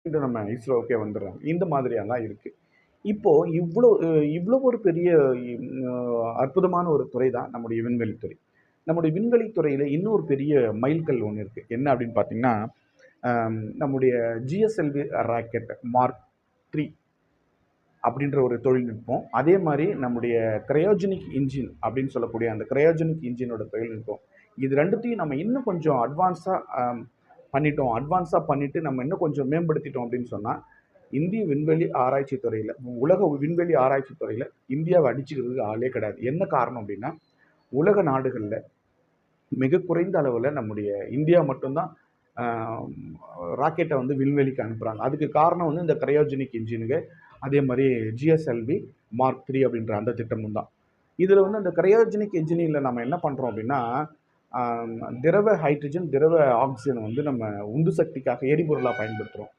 நம்ம இஸ்ரோவுக்கே வந்துடுறாங்க. இந்த மாதிரியெல்லாம் இருக்கு. இப்போ இவ்ளோ ஒரு பெரிய அற்புதமான ஒரு துறை தான் நம்முடைய விண்வெளித்துறை. நம்முடைய விண்வெளி துறையில இன்னொரு பெரிய மைல்கல் ஒண்ணு இருக்கு. என்ன அப்படின்னு பார்த்தீங்கன்னா, நம்முடைய ஜிஎஸ்எல்வி ராக்கெட் மார்க் 3 அப்படின்ற ஒரு தொழில்நுட்பம். அதே மாரி நம்முடைய கிரையோஜெனிக் இன்ஜின் அப்படின்னு சொல்லக்கூடிய அந்த கிரையோஜெனிக் இன்ஜினோட தொழில்நுட்பம். இது 2த்தையும் நம்ம இன்னும் கொஞ்சம் அட்வான்ஸா பண்ணிட்டு நம்ம இன்னும் கொஞ்சம் மேம்படுத்திட்டோம் அப்படின்னு சொன்னா, இந்திய விண்வெளி ஆராய்ச்சி துறையில, உலக விண்வெளி ஆராய்ச்சி துறையில இந்தியாவ அடிச்சுக்கிறதுக்கு ஆளே கிடையாது. என்ன காரணம் அப்படின்னா, உலக நாடுகள்ல மிக குறைந்த அளவுல நம்முடைய இந்தியா மட்டும் தான் ஆ ராக்கெட்ட வந்து விண்வெளிக்கு அனுப்புறாங்க. அதுக்கு காரணம் வந்து இந்த கிரையோஜெனிக் இன்ஜினுங்க, அதே மாரி ஜிஎஸ்எல்வி மார்க் 3 அப்படின்ற அந்த திட்டமும் தான். இதுல வந்து அந்த கிரையோஜெனிக் இன்ஜினியர்ல நம்ம என்ன பண்றோம் அப்படின்னா, திரவ ஹைட்ரஜன், திரவ ஆக்ஸிஜன் வந்து நம்ம உந்து சக்திக்காக எரிபொருளா பயன்படுத்துறோம்.